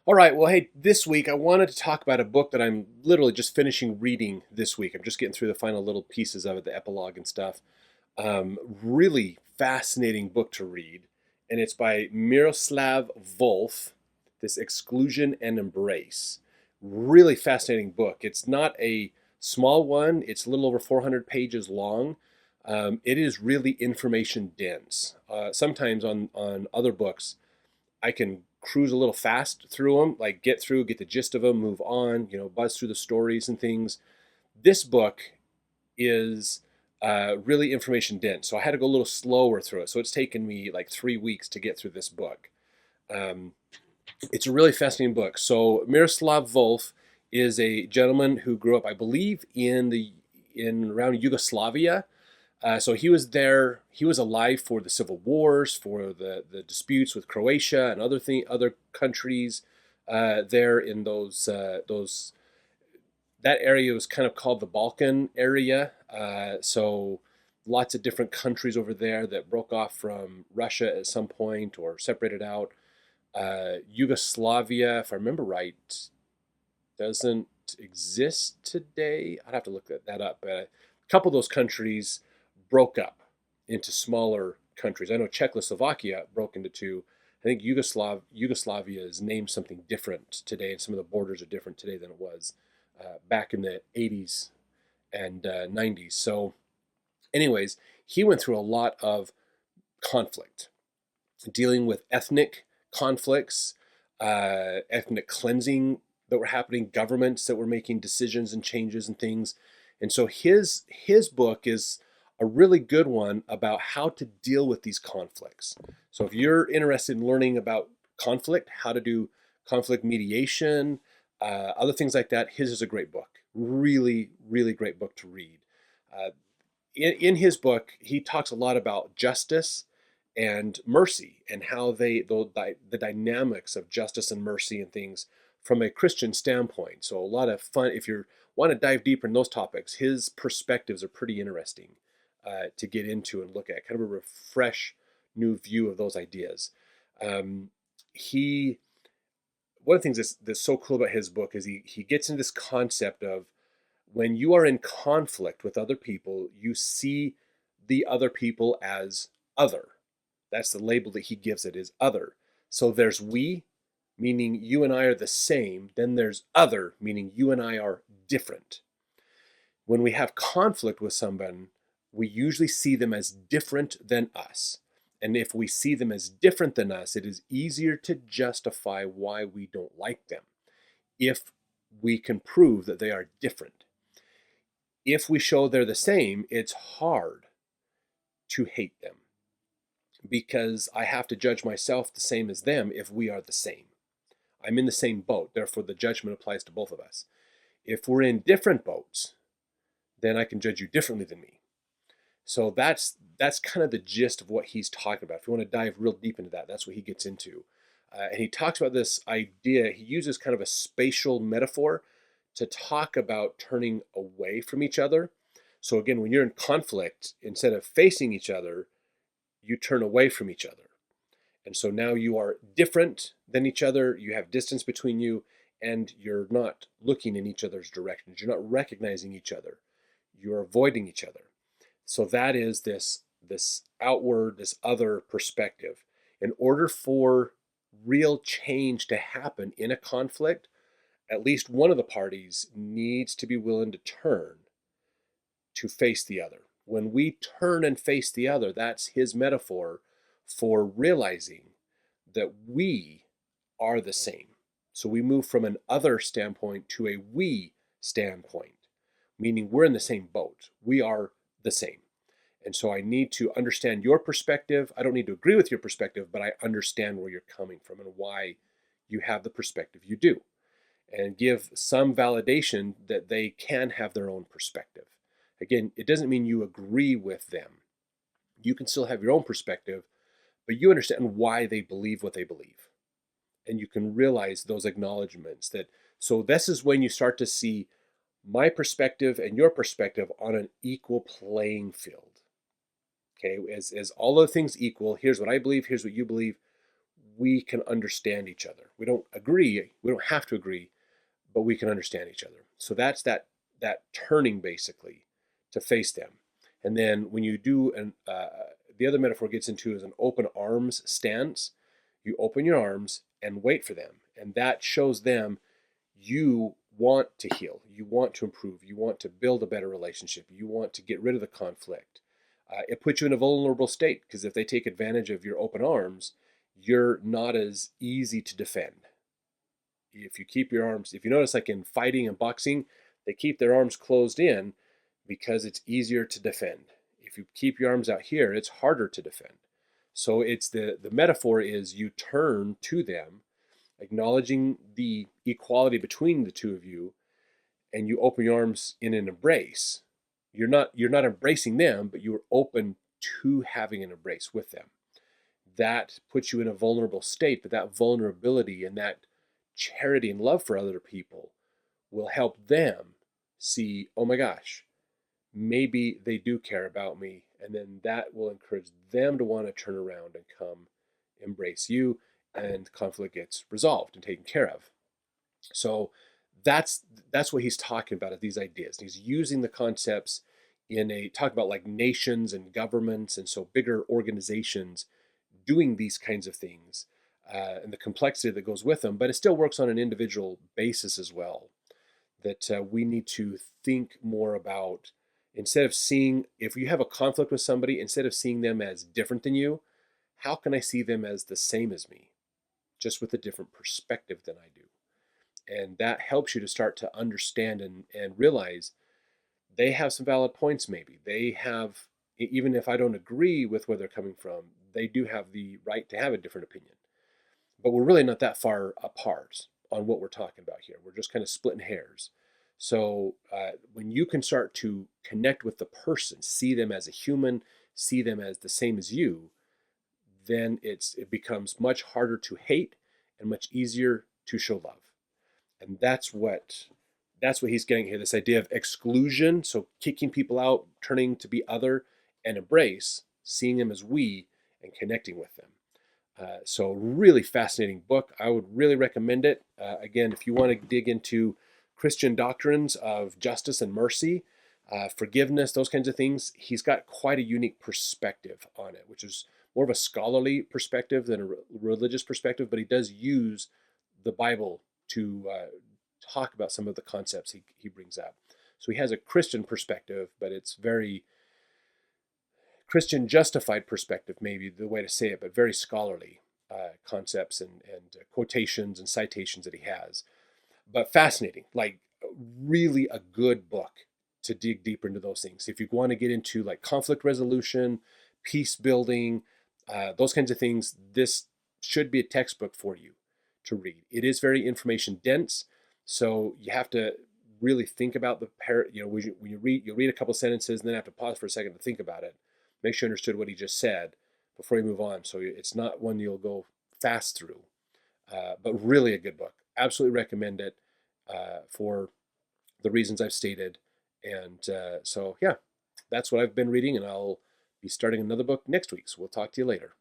All right, well, hey, this week I wanted to talk about a book that I'm literally just finishing reading this week. I'm just getting through the final little pieces of it, the epilogue and stuff. Really fascinating book to read, and it's by Miroslav Volf, this Exclusion and Embrace. Really fascinating book. It's not a small one, it's a little over 400 pages long. It is really information dense. Sometimes on other books, I can cruise a little fast through them, like get through, get the gist of them, move on, buzz through the stories and things. This book is really information dense, so I had to go a little slower through it. So it's taken me like 3 weeks to get through this book. Um, it's a really fascinating book. So Miroslav Volf is a gentleman who grew up, I believe, in around Yugoslavia. So he was there. He was alive for the civil wars, for the disputes with Croatia and other countries there in those that area was kind of called the Balkan area. So lots of different countries over there that broke off from Russia at some point or separated out. Yugoslavia, if I remember right, doesn't exist today. I'd have to look that up. But a couple of those countries broke up into smaller countries. I know Czechoslovakia broke into two. I think Yugoslavia is named something different today, and some of the borders are different today than it was back in the 80s and 90s. So, anyways, he went through a lot of conflict, dealing with ethnic conflicts, ethnic cleansing that were happening, governments that were making decisions and changes and things. And so his book is a really good one about how to deal with these conflicts. So if you're interested in learning about conflict, how to do conflict mediation, other things like that, his is a great book. Really, really great book to read. In his book, he talks a lot about justice and mercy and how the dynamics of justice and mercy and things from a Christian standpoint. So a lot of fun. If you want to dive deeper in those topics, his perspectives are pretty interesting to get into and look at. Kind of a fresh new view of those ideas. He One of the things that's so cool about his book is he gets into this concept of when you are in conflict with other people, you see the other people as other. That's the label that he gives it, is other. So there's we, meaning you and I are the same. Then there's other, meaning you and I are different. When we have conflict with someone, we usually see them as different than us. And if we see them as different than us, it is easier to justify why we don't like them if we can prove that they are different. If we show they're the same, it's hard to hate them because I have to judge myself the same as them if we are the same. I'm in the same boat, therefore the judgment applies to both of us. If we're in different boats, then I can judge you differently than me. So that's kind of the gist of what he's talking about. If you want to dive real deep into that, that's what he gets into. And he talks about this idea. He uses kind of a spatial metaphor to talk about turning away from each other. So again, when you're in conflict, instead of facing each other, you turn away from each other. And so now you are different than each other. You have distance between you, and you're not looking in each other's directions. You're not recognizing each other. You're avoiding each other. So that is this outward, this other perspective. In order for real change to happen in a conflict, at least one of the parties needs to be willing to turn to face the other. When we turn and face the other, that's his metaphor for realizing that we are the same. So we move from an other standpoint to a we standpoint, meaning we're in the same boat. We are the same. And so I need to understand your perspective. I don't need to agree with your perspective, but I understand where you're coming from and why you have the perspective you do, and give some validation that they can have their own perspective. Again, it doesn't mean you agree with them. You can still have your own perspective, but you understand why they believe what they believe. And you can realize those acknowledgments that, so this is when you start to see my perspective and your perspective on an equal playing field. Okay, as all other things equal, here's what I believe, here's what you believe. we can understand each other. We don't agree, we don't have to agree, but we can understand each other. So that's that turning basically to face them. And then when you do the other metaphor gets into is an open arms stance. You open your arms and wait for them, and that shows them you want to heal, you want to improve, you want to build a better relationship, you want to get rid of the conflict. It puts you in a vulnerable state because if they take advantage of your open arms, you're not as easy to defend. If you keep your arms, if you notice, like in fighting and boxing, they keep their arms closed in because it's easier to defend. If you keep your arms out here, it's harder to defend. So it's the metaphor is you turn to them, acknowledging the equality between the two of you, and you open your arms in an embrace. You're not embracing them, but you're open to having an embrace with them. That puts you in a vulnerable state, but that vulnerability and that charity and love for other people will help them see, oh my gosh, maybe they do care about me. And then that will encourage them to want to turn around and come embrace you, and conflict gets resolved and taken care of. So that's what he's talking about, these ideas. He's using the concepts in a talk about like nations and governments, and so bigger organizations doing these kinds of things, and the complexity that goes with them. But it still works on an individual basis as well. That we need to think more about, instead of seeing, if you have a conflict with somebody, instead of seeing them as different than you, how can I see them as the same as me, just with a different perspective than I do? And that helps you to start to understand and realize they have some valid points. Maybe they have, even if I don't agree with where they're coming from, they do have the right to have a different opinion. But we're really not that far apart on what we're talking about here. We're just kind of splitting hairs. So when you can start to connect with the person, see them as a human, see them as the same as you, then it becomes much harder to hate and much easier to show love. And that's what he's getting here, this idea of exclusion, so kicking people out, turning to be other, and embrace, seeing them as we, and connecting with them. So really fascinating book. I would really recommend it. Again, if you want to dig into Christian doctrines of justice and mercy, forgiveness, those kinds of things, he's got quite a unique perspective on it, which is more of a scholarly perspective than a religious perspective, but he does use the Bible to talk about some of the concepts he brings up. So he has a Christian perspective, but it's very Christian justified perspective, maybe the way to say it, but very scholarly concepts and quotations and citations that he has. But fascinating, like really a good book to dig deeper into those things. If you want to get into like conflict resolution, peace building, those kinds of things, this should be a textbook for you to read. It is very information dense, so you have to really think about when you read, you'll read a couple sentences and then have to pause for a second to think about it. Make sure you understood what he just said before you move on. So it's not one you'll go fast through, but really a good book. Absolutely recommend it for the reasons I've stated. And so, yeah, that's what I've been reading, and I'll be starting another book next week. So we'll talk to you later.